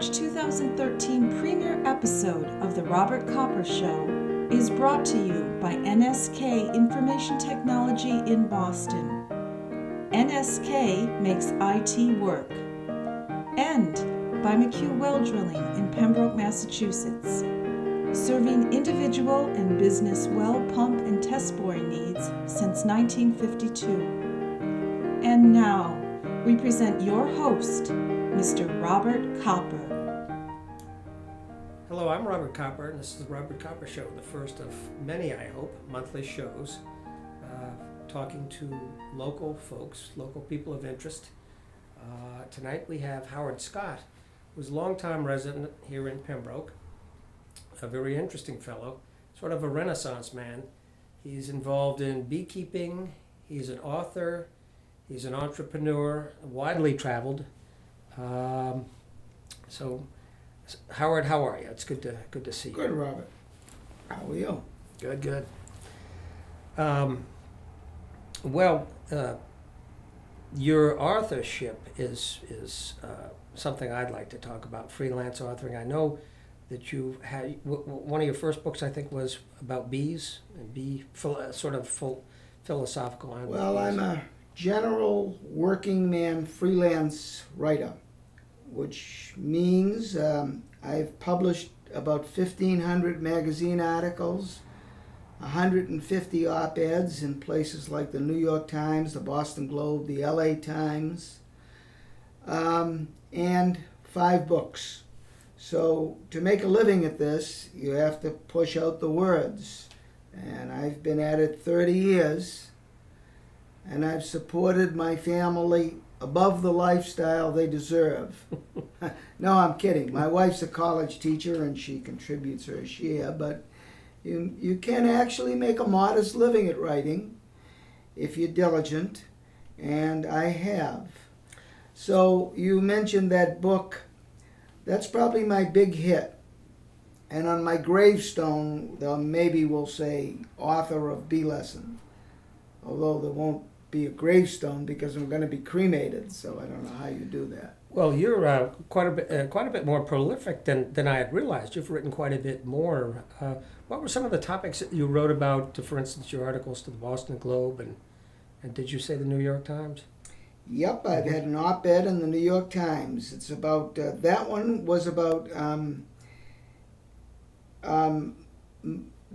March 2013 premiere episode of The Robert Kopper Show is brought to you by NSK Information Technology in Boston. NSK makes IT work. And by McHugh Well Drilling in Pembroke, Massachusetts, serving individual and business well pump and test boring needs since 1952. And now, we present your host, Mr. Robert Kopper. Hello, I'm Robert Kopper, and this is the Robert Kopper Show, the first of many, I hope, monthly shows, talking to local folks, local people of interest. Tonight we have Howard Scott, who's a longtime resident here in Pembroke, a very interesting fellow, sort of a Renaissance man. He's involved in beekeeping, he's an author, he's an entrepreneur, widely traveled. So, Howard, how are you? It's good to see you. Good, Robert. How are you? Good. Your authorship is something I'd like to talk about. Freelance authoring. I know that you had one of your first books. I think was about bees and philosophical. On Well, bees. I'm a general working man freelance writer, which means I've published about 1,500 magazine articles, 150 op-eds in places like the New York Times, the Boston Globe, the LA Times, and 5 books. So to make a living at this, you have to push out the words. And I've been at it 30 years, and I've supported my family above the lifestyle they deserve. No, I'm kidding. My wife's a college teacher, and she contributes her share, but you can actually make a modest living at writing if you're diligent, and I have. So you mentioned that book. That's probably my big hit. And on my gravestone, maybe we'll say author of Bee Lesson, although there won't be a gravestone because I'm going to be cremated, so I don't know how you do that. Well, you're quite a bit more prolific than I had realized. You've written quite a bit more. What were some of the topics that you wrote about? For instance, your articles to the Boston Globe, and did you say the New York Times? Yep, I've had an op-ed in the New York Times. It's about that one was about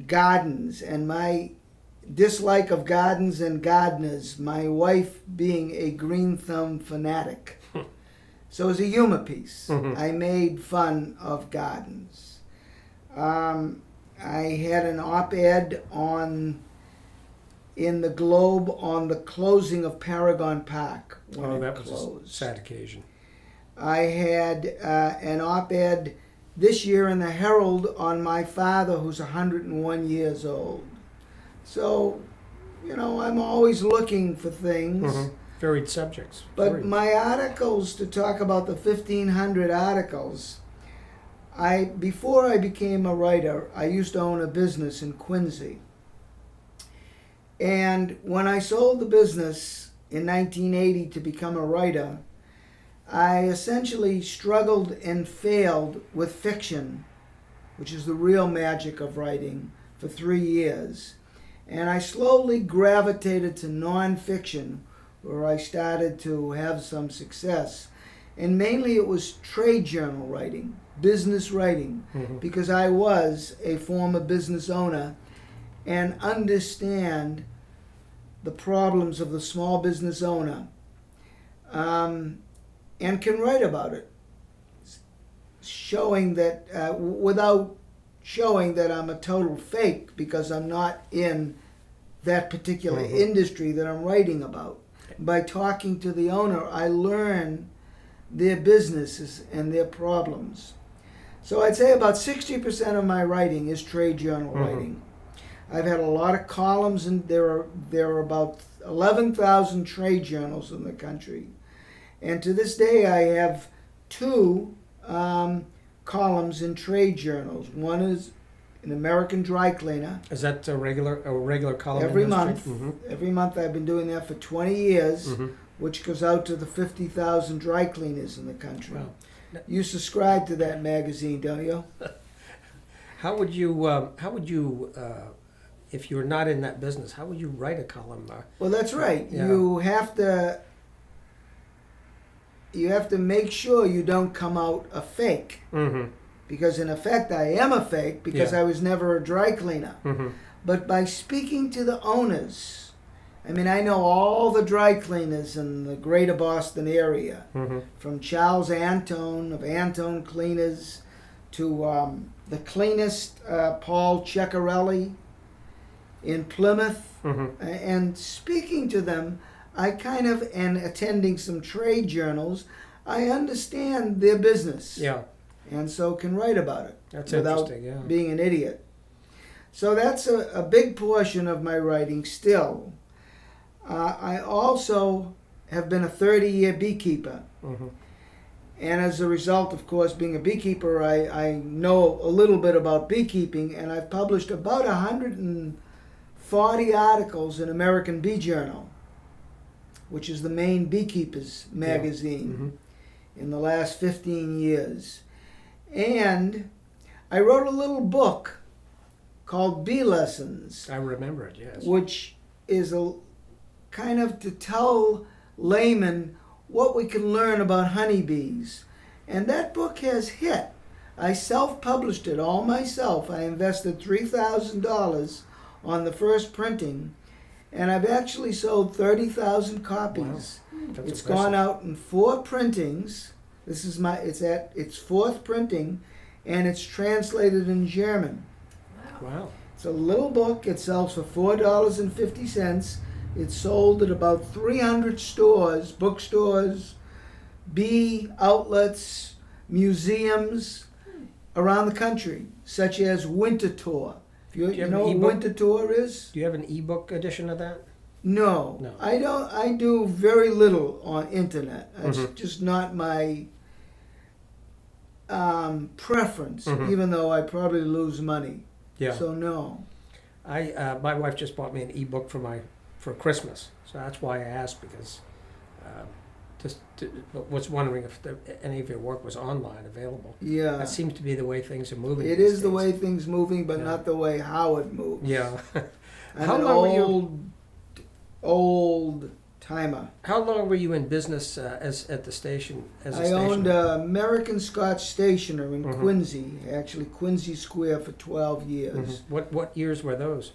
gardens and my dislike of gardens and gardeners, my wife being a green thumb fanatic. So it was a humor piece. Mm-hmm. I made fun of gardens. I had an op-ed in the Globe on the closing of Paragon Park when it that closed. Was a sad occasion. I had an op-ed this year in the Herald on my father, who's 101 years old. So, I'm always looking for things. Mm-hmm. Varied subjects. But my articles, to talk about the 1,500 articles, before I became a writer, I used to own a business in Quincy. And when I sold the business in 1980 to become a writer, I essentially struggled and failed with fiction, which is the real magic of writing, for 3 years. And I slowly gravitated to nonfiction, where I started to have some success. And mainly it was trade journal writing, business writing, mm-hmm. because I was a former business owner and understand the problems of the small business owner, and can write about it, showing that without showing that I'm a total fake, because I'm not in that particular mm-hmm. industry that I'm writing about. By talking to the owner, I learn their businesses and their problems. So I'd say about 60% of my writing is trade journal mm-hmm. writing. I've had a lot of columns, and there are about 11,000 trade journals in the country. And to this day, I have 2 columns in trade journals. One is an American Dry Cleaner. Is that a regular column? Every in the month. street? Mm-hmm. Every month. I've been doing that for 20 years, Mm-hmm. which goes out to the 50,000 dry cleaners in the country. Wow. You subscribe to that magazine, don't you? How would you, if you're not in that business, how would you write a column? Well, that's right. Yeah. You have to make sure you don't come out a fake. Mm-hmm. Because in effect, I am a fake because Yeah. I was never a dry cleaner. Mm-hmm. But by speaking to the owners, I mean, I know all the dry cleaners in the greater Boston area, Mm-hmm. from Charles Antone of Antone Cleaners to the cleanest Paul Ceccarelli in Plymouth. Mm-hmm. And speaking to them, I kind of, and attending some trade journals, I understand their business. Yeah, And so can write about it that's without interesting. Yeah. being an idiot. So that's a big portion of my writing still. I also have been a 30-year beekeeper. Mm-hmm. And as a result, of course, being a beekeeper, I know a little bit about beekeeping, and I've published about 140 articles in American Bee Journal, which is the main beekeepers magazine, Mm-hmm. in the last 15 years. And I wrote a little book called Bee Lessons, I remember it. Yes. which is a kind of to tell laymen what we can learn about honeybees. And that book has hit. I self-published it all myself. I invested $3,000 on the first printing, and I've actually sold 30,000 copies. That's It's impressive. gone out in 4 printings. It's at its 4th printing, and it's translated in German. Wow. It's a little book. It sells for $4.50. It's sold at about 300 stores, bookstores, bee outlets, museums around the country, such as Winterthur. You Do you have know an what ebook? Winterthur is? Do you have an ebook edition of that? No, No. I don't. I do very little on internet. It's Mhm. just not my preference. Mhm. Even though I probably lose money. Yeah. So no. My wife just bought me an ebook for Christmas, so that's why I asked, because was wondering if any of your work was online available. Yeah. That seems to be the way things are moving. It these is the days. way things moving, but Yeah. not the way Howard moves. Yeah. I'm How an long were you- old timer. How long were you in business as at the station as a I station? owned American Scotch Stationer in Mhm. Quincy, actually Quincy Square, for 12 years. Mhm. What years were those?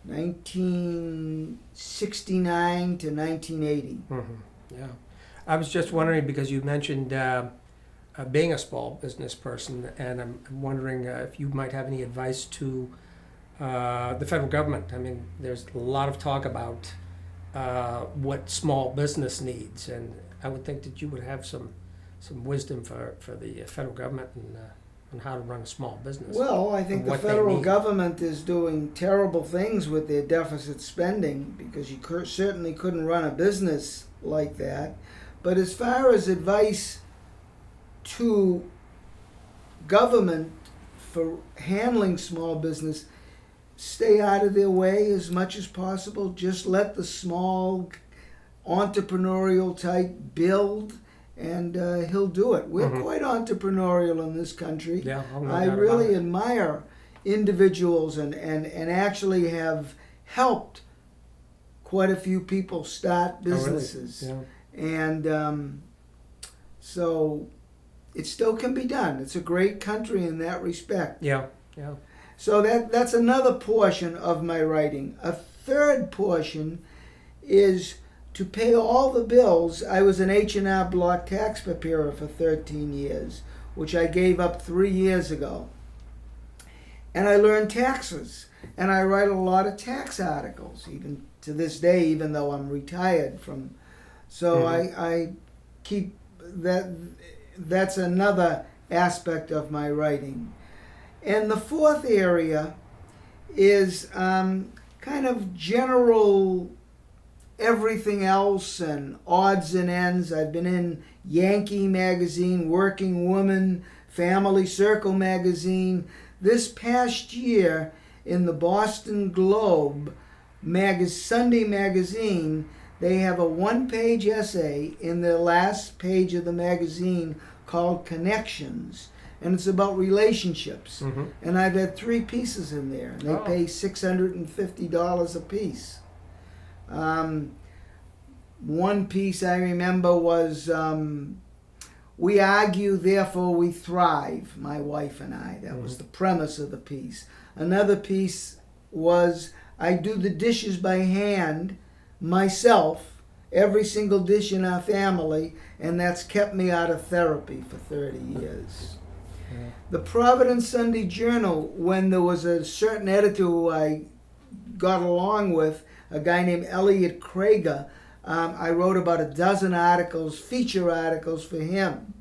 1969 to 1980. Yeah, I was just wondering because you mentioned being a small business person, and I'm wondering if you might have any advice to the federal government. I mean, there's a lot of talk about what small business needs, and I would think that you would have some wisdom for the federal government and on how to run a small business. Well, I think And the what they federal need. government is doing terrible things with their deficit spending, because you certainly couldn't run a business like that. But as far as advice to government for handling small business, stay out of their way as much as possible. Just let the small entrepreneurial type build, and he'll do it. We're Mhm. quite entrepreneurial in this country. Yeah, no I doubt really about it. admire individuals and actually have helped quite a few people start Oh, really? businesses. Yeah. And so it still can be done. It's a great country in that respect. Yeah. Yeah. So that's another portion of my writing. A third portion is to pay all the bills. I was an H&R Block tax preparer for 13 years, which I gave up 3 years ago. And I learned taxes. And I write a lot of tax articles, even to this day, even though I'm retired from. So I keep that. That's another aspect of my writing. And the fourth area is kind of general everything else and odds and ends. I've been in Yankee Magazine, Working Woman, Family Circle Magazine. This past year in the Boston Globe Sunday magazine, they have a one-page essay in the last page of the magazine called Connections, and it's about relationships. Mm-hmm. And I've had 3 pieces in there, and they pay $650 a piece. One piece I remember was we argue, therefore we thrive, my wife and I. That was the premise of the piece. Another piece was I do the dishes by hand myself, every single dish in our family, and that's kept me out of therapy for 30 years. Yeah. The Providence Sunday Journal, when there was a certain editor who I got along with, a guy named Elliot Krager, I wrote about a dozen articles, feature articles for him.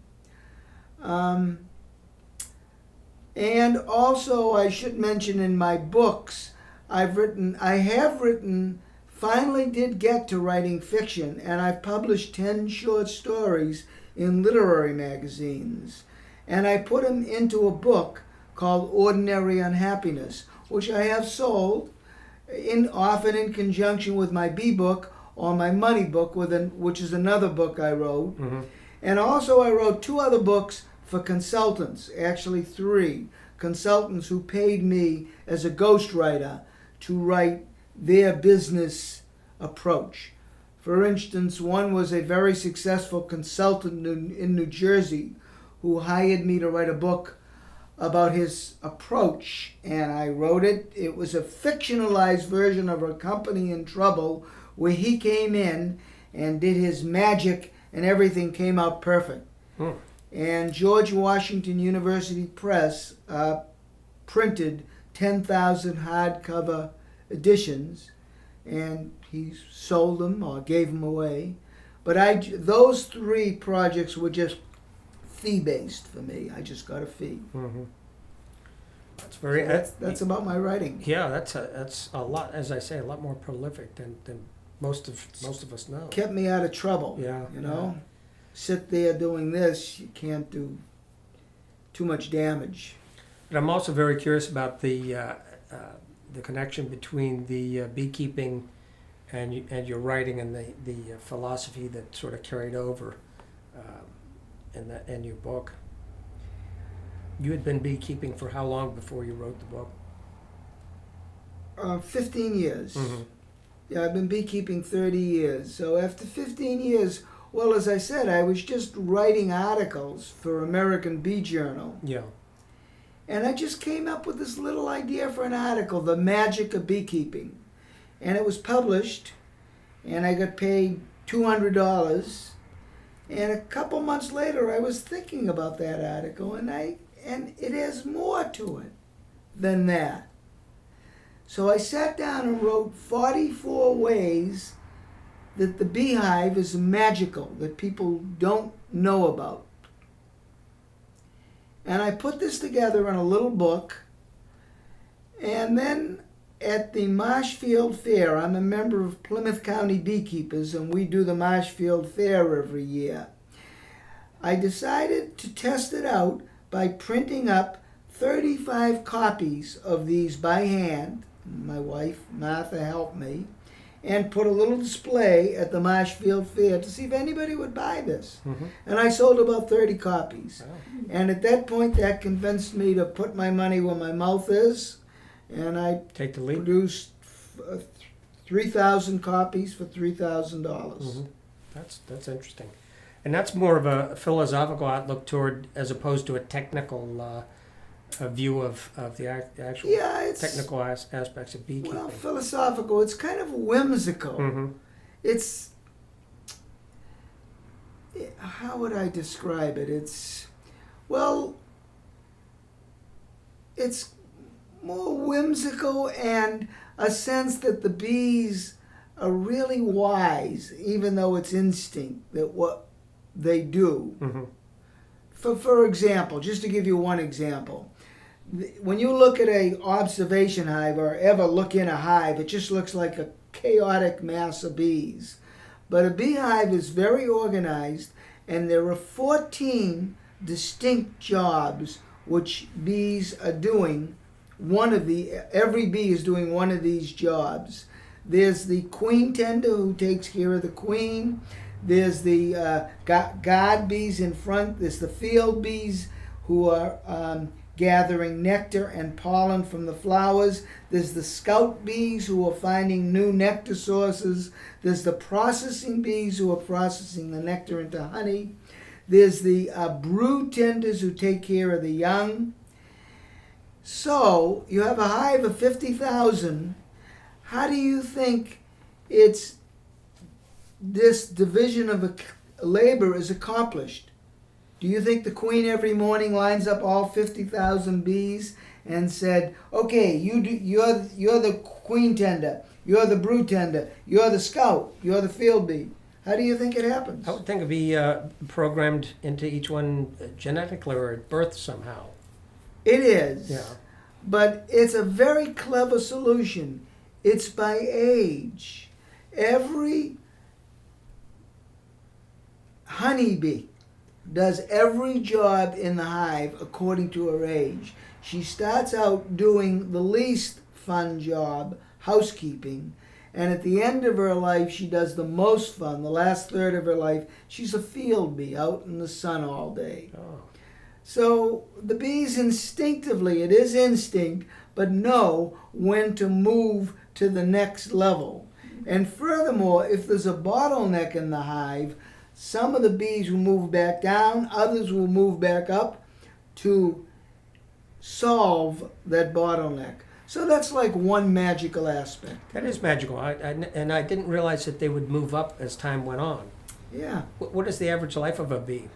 And also, I should mention in my books, I have written, finally did get to writing fiction, and I've published 10 short stories in literary magazines. And I put them into a book called Ordinary Unhappiness, which I have sold, often in conjunction with my B book or my money book, which is another book I wrote. Mm-hmm. And also I wrote 2 other books for consultants, actually 3 consultants who paid me as a ghostwriter to write their business approach. For instance, one was a very successful consultant in New Jersey who hired me to write a book about his approach, and I wrote it. It was a fictionalized version of A Company in Trouble, where he came in and did his magic and everything came out perfect. Hmm. And George Washington University Press printed 10,000 hardcover editions, and he sold them or gave them away. But those 3 projects were just fee-based for me. I just got a fee. Mm-hmm. That's So very. that's about my writing. Yeah, that's a lot. As I say, a lot more prolific than most of us know. Kept me out of trouble. Yeah, You know, sit there doing this, you can't do too much damage. But I'm also very curious about the connection between the beekeeping and your writing and the philosophy that sort of carried over in your book. You had been beekeeping for how long before you wrote the book? 15 years. Mm-hmm. Yeah, I've been beekeeping 30 years. So after 15 years, well, as I said, I was just writing articles for American Bee Journal. Yeah. And I just came up with this little idea for an article, The Magic of Beekeeping. And it was published, and I got paid $200. And a couple months later, I was thinking about that article, and it has more to it than that. So I sat down and wrote 44 ways that the beehive is magical, that people don't know about. And I put this together in a little book. And then at the Marshfield Fair, I'm a member of Plymouth County Beekeepers, and we do the Marshfield Fair every year. I decided to test it out by printing up 35 copies of these by hand. My wife, Martha, helped me, and put a little display at the Marshfield Fair to see if anybody would buy this. Mm-hmm. And I sold about 30 copies. Wow. And at that point, that convinced me to put my money where my mouth is, and I Take the lead. produced 3,000 copies for $3,000. Mm-hmm. That's interesting, and that's more of a philosophical outlook toward, as opposed to a technical a view of the actual It's technical aspects of beekeeping. well, philosophical. It's kind of whimsical. Mm-hmm. It's, how would I describe it? It's more whimsical, and a sense that the bees are really wise, even though it's instinct that what they do. Mm-hmm. For example, just to give you one example, when you look at a observation hive or ever look in a hive, it just looks like a chaotic mass of bees. But a beehive is very organized, and there are 14 distinct jobs which bees are doing. Every bee is doing one of these jobs. There's the queen tender who takes care of the queen. There's the guard bees in front. There's the field bees who are gathering nectar and pollen from the flowers. There's the scout bees who are finding new nectar sources. There's the processing bees who are processing the nectar into honey. There's the brood tenders who take care of the young. So you have a hive of 50,000. How do you think it's this division of labor is accomplished? Do you think the queen every morning lines up all 50,000 bees and said, "Okay, you're the queen tender, you're the brood tender, you're the scout, you're the field bee"? How do you think it happens? I would think it'd be programmed into each one genetically or at birth somehow. It is. Yeah. But it's a very clever solution. It's by age. Every honeybee does every job in the hive according to her age. She starts out doing the least fun job, housekeeping, and at the end of her life she does the most fun. The last third of her life, she's a field bee out in the sun all day. Oh. So the bees instinctively, it is instinct, but know when to move to the next level. And furthermore, if there's a bottleneck in the hive, some of the bees will move back down, others will move back up to solve that bottleneck. So that's like one magical aspect. That is magical. And I didn't realize that they would move up as time went on. Yeah, What is the average life of a bee?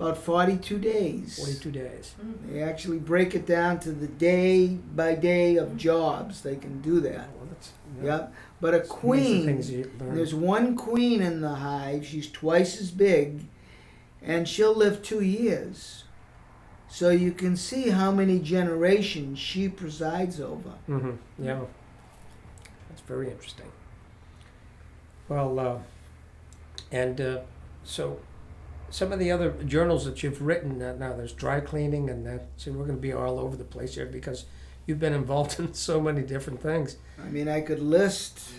about 42 days. 42 days. They actually break it down to the day by day of jobs. They can do that. Well, that's, Yep. But a These are queen, things you learn. there's one queen in the hive. She's twice as big, and she'll live 2 years. So you can see how many generations she presides over. Mm-hmm. Yeah. That's very interesting. Well, so some of the other journals that you've written, now there's dry cleaning and that, so we're going to be all over the place here because you've been involved in so many different things. I mean, I could list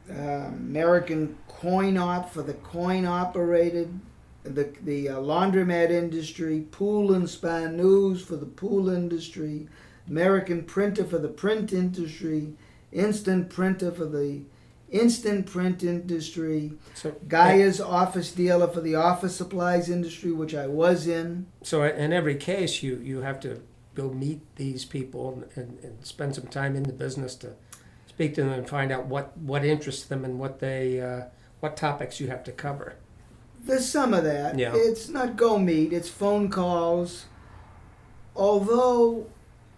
American coin op for the coin operated, the laundromat industry, Pool and Span News for the pool industry, American Printer for the print industry, Instant Printer for the instant print industry, So, Gaia's office dealer for the office supplies industry, which I was in. so in every case, you have to go meet these people and spend some time in the business to speak to them and find out what interests them and what topics you have to cover. There's some of that. Yeah. It's not go meet, it's phone calls. Although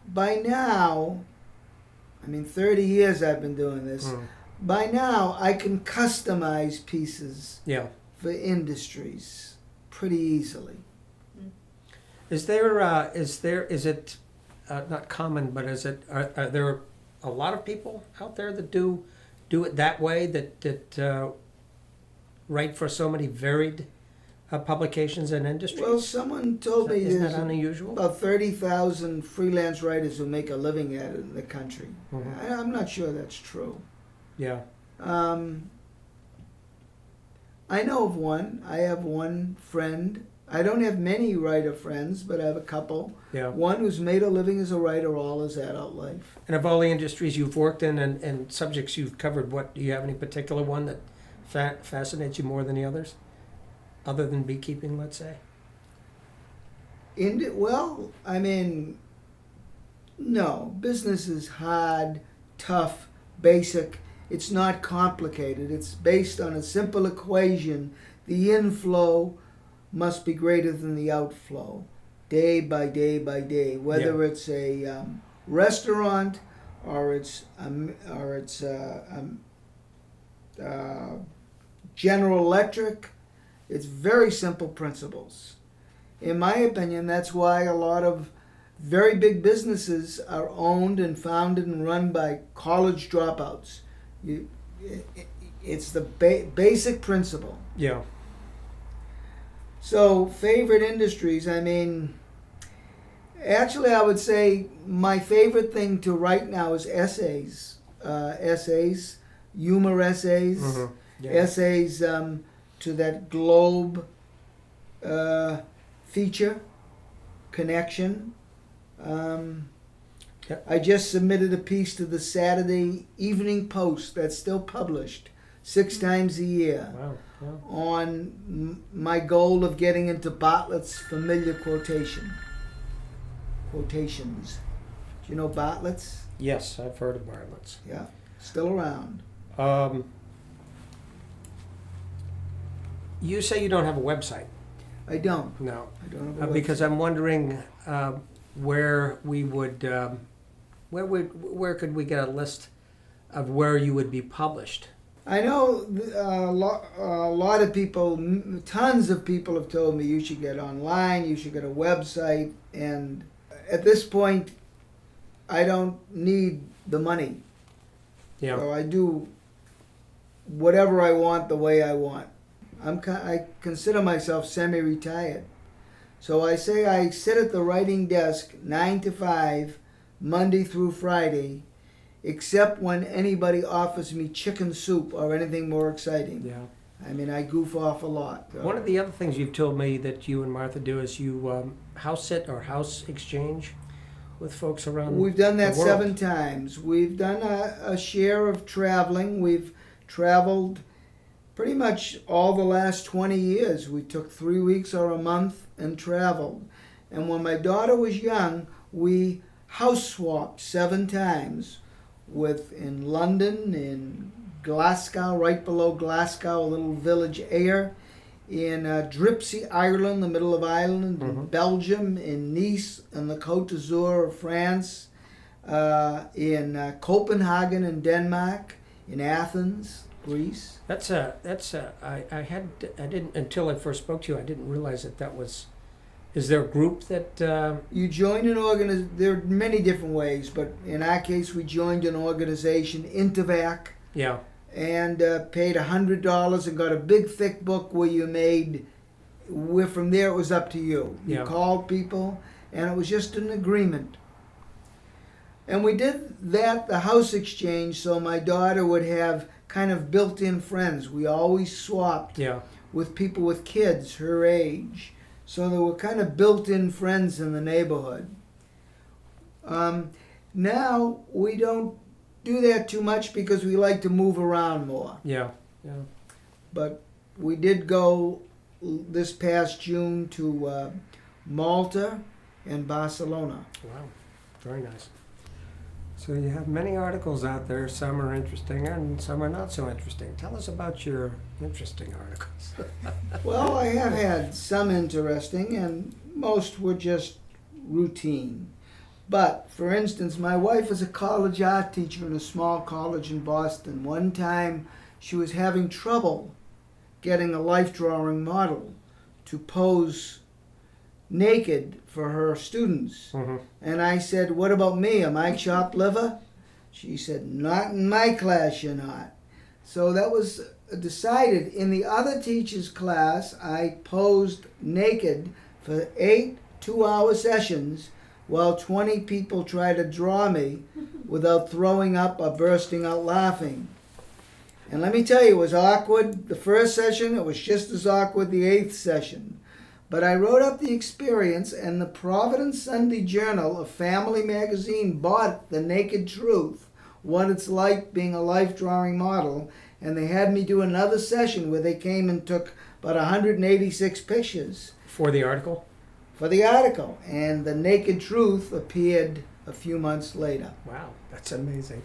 by now, 30 years I've been doing this. Mm. By now, I can customize pieces Yeah. for industries pretty easily. Is it not common, but are there a lot of people out there that do it that way, that write for so many varied publications and industries? Well, someone told me Isn't there's that unusual? about 30,000 freelance writers who make a living at it in the country. Mhm. I'm not sure that's true. Yeah. I know of one. I have one friend. I don't have many writer friends, but I have a couple. Yeah. One who's made a living as a writer all his adult life. And of all the industries you've worked in and subjects you've covered, do you have any particular one that fascinates you more than the others? Other than beekeeping, let's say? No. Business is hard, tough, basic. It's not complicated. It's based on a simple equation. The inflow must be greater than the outflow, day by day by day. Whether it's a restaurant or it's General Electric, it's very simple principles. In my opinion, that's why a lot of very big businesses are owned and founded and run by college dropouts. It's the basic principle. Yeah. So, favorite industries, actually I would say my favorite thing to write now is essays. Humor essays, Mhm. Yeah. essays to that Globe feature, Connection. Yep. I just submitted a piece to the Saturday Evening Post that's still published 6 times a year Wow. Yeah. on my goal of getting into Bartlett's familiar quotations. Do you know Bartlett's? Yes, I've heard of Bartlett's. Yeah, still around. You say you don't have a website. I don't. No. I don't have a Because website. I'm wondering where we would, where could we get a list of where you would be published? I know a lot of people, tons of people have told me you should get online, you should get a website, and at this point, I don't need the money. Yeah. So I do whatever I want the way I want. I consider myself semi-retired. So I say I sit at the writing desk 9 to 5, Monday through Friday, except when anybody offers me chicken soup or anything more exciting. Yeah. I mean, I goof off a lot. So. One of the other things you've told me that you and Martha do is you house sit or house exchange with folks around We've done that the world. 7 times. We've done a share of traveling. We've traveled pretty much all the last 20 years. We took 3 weeks or a month and traveled. And when my daughter was young, we house swapped 7 times in London, in Glasgow, right below Glasgow, a little village Ayr, in Dripsy, Ireland, the middle of Ireland, in Belgium, in Nice, and the Côte d'Azur of France, in Copenhagen in Denmark, in Athens, Greece. I didn't, until I first spoke to you, I didn't realize that was, is there a group that, You join an organization, there are many different ways, but in our case we joined an organization, Intervac, yeah, and paid $100 and got a big thick book where from there it was up to you. You Yeah. called people and it was just an agreement. And we did that, the house exchange, so my daughter would have kind of built-in friends. We always swapped yeah, with people with kids her age. So there were kind of built-in friends in the neighborhood. Now we don't do that too much because we like to move around more. yeah. But we did go this past June to Malta and Barcelona. Wow, very nice. So you have many articles out there. Some are interesting and some are not so interesting. Tell us about your interesting articles. Well, I have had some interesting, and most were just routine. But, for instance, my wife is a college art teacher in a small college in Boston. One time she was having trouble getting a life drawing model to pose naked for her students. Mm-hmm. And I said, "What about me? Am I chopped liver?" She said, "Not in my class, you're not." So that was decided. In the other teacher's class, I posed naked for 8 two-hour sessions while 20 people tried to draw me without throwing up or bursting out laughing. And let me tell you, it was awkward the first session. It was just as awkward the 8th session. But I wrote up the experience, and the Providence Sunday Journal, a family magazine, bought The Naked Truth, what it's like being a life drawing model, and they had me do another session where they came and took about 186 pictures For the article? for the article, and The Naked Truth appeared a few months later. Wow, that's amazing.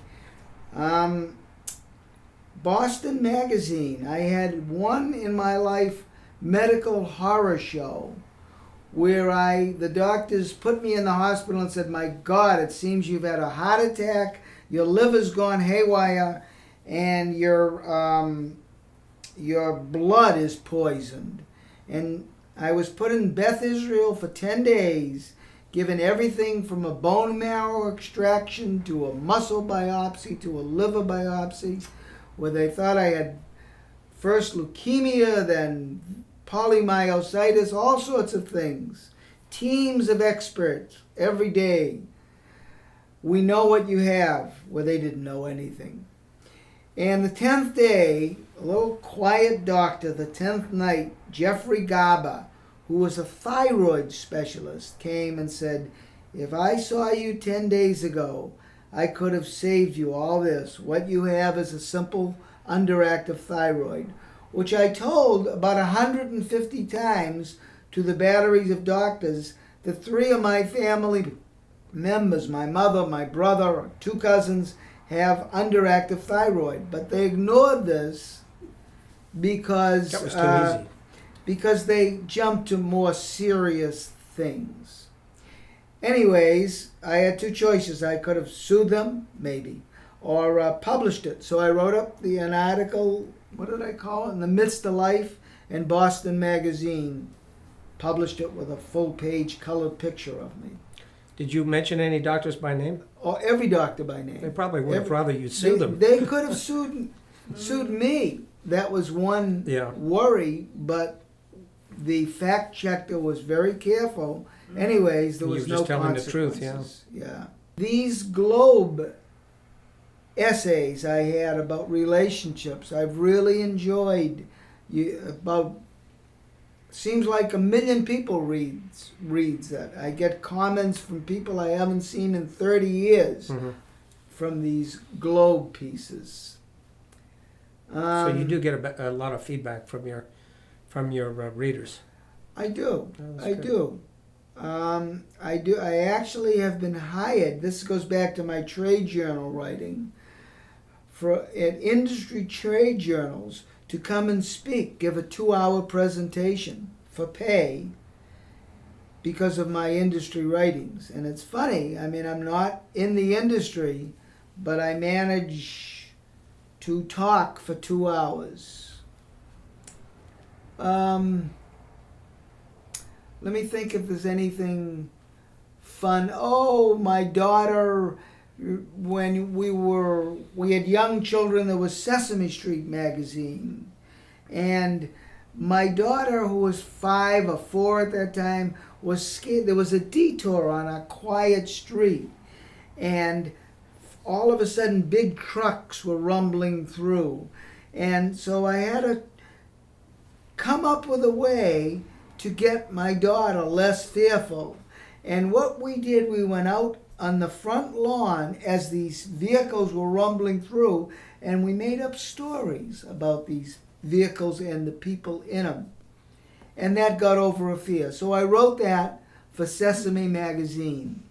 Boston Magazine, I had one in my life medical horror show where the doctors put me in the hospital and said, "My God, it seems you've had a heart attack, your liver's gone haywire, and your blood is poisoned." And I was put in Beth Israel for 10 days, given everything from a bone marrow extraction to a muscle biopsy to a liver biopsy, where they thought I had first leukemia, then polymyositis, all sorts of things. Teams of experts every day. We know what you have, where they didn't know anything. And the 10th day, a little quiet doctor, the 10th night, Jeffrey Garber, who was a thyroid specialist, came and said, if I saw you 10 days ago, I could have saved you all this. What you have is a simple underactive thyroid, which I told about 150 times to the batteries of doctors that 3 of my family members, my mother, my brother, 2 cousins, have underactive thyroid. But they ignored this because That was too easy. because they jumped to more serious things. Anyways, I had 2 choices. I could have sued them, maybe, or published it. So I wrote up an article, what did I call it? In the Midst of Life, in Boston Magazine. Published it with a full-page colored picture of me. Did you mention any doctors by name? Or every doctor by name. They probably would have rather you sue them. They could have sued me. That was one worry, but the fact checker was very careful. Anyways, there was You were no just telling the consequences. truth, Yeah. These Globe essays I had about relationships, I've really enjoyed. Seems like 1 million people reads that. I get comments from people I haven't seen in 30 years from these Globe pieces. So you do get a lot of feedback from your readers. I do. Oh, that's I good. do. I do. I actually have been hired. This goes back to my trade journal writing at industry trade journals to come and speak, give a 2-hour presentation for pay because of my industry writings. And it's funny. I mean, I'm not in the industry, but I manage to talk for 2 hours. Let me think if there's anything fun. Oh, my daughter, when we had young children, there was Sesame Street magazine. And my daughter, who was 5 or 4 at that time, was scared. There was a detour on a quiet street. And all of a sudden, big trucks were rumbling through. And so I had to come up with a way to get my daughter less fearful. And what we did, we went out on the front lawn as these vehicles were rumbling through, and we made up stories about these vehicles and the people in them. And that got over a fear. So I wrote that for Sesame Magazine.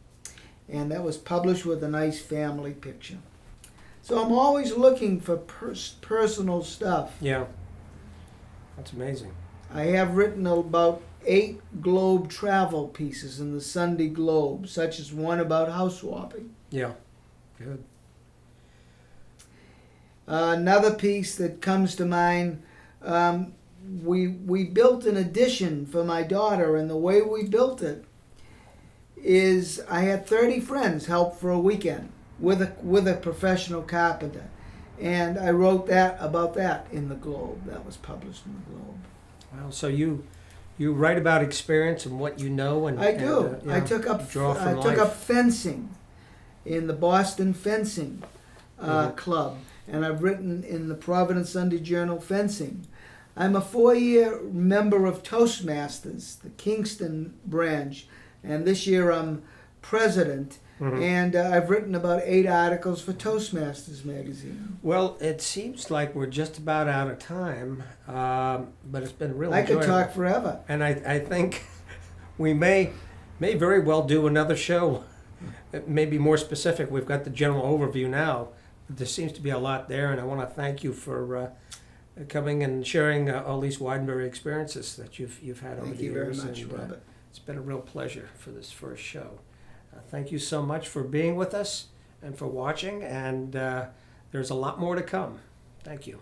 And that was published with a nice family picture. So I'm always looking for personal stuff. Yeah. That's amazing. I have written about 8 Globe travel pieces in the Sunday Globe, such as one about house swapping. Yeah. Good. Another piece that comes to mind, we built an addition for my daughter, and the way we built it is I had 30 friends help for a weekend with a professional carpenter. And I wrote about that in the Globe. That was published in the Globe. Well, so you write about experience and what you know, and I do. And, I took up fencing in the Boston Fencing Club, and I've written in the Providence Sunday Journal Fencing. I'm a 4-year member of Toastmasters, the Kingston branch, and this year I'm president. And I've written about 8 articles for Toastmasters magazine. Well, it seems like we're just about out of time, but it's been really enjoyable. I could talk forever. And I think we may very well do another show. It may be more specific. We've got the general overview now. But there seems to be a lot there, and I want to thank you for coming and sharing all these Widenberry experiences that you've had over the years. Thank you very much, Robert. It's been a real pleasure for this first show. Thank you so much for being with us and for watching, and there's a lot more to come. Thank you.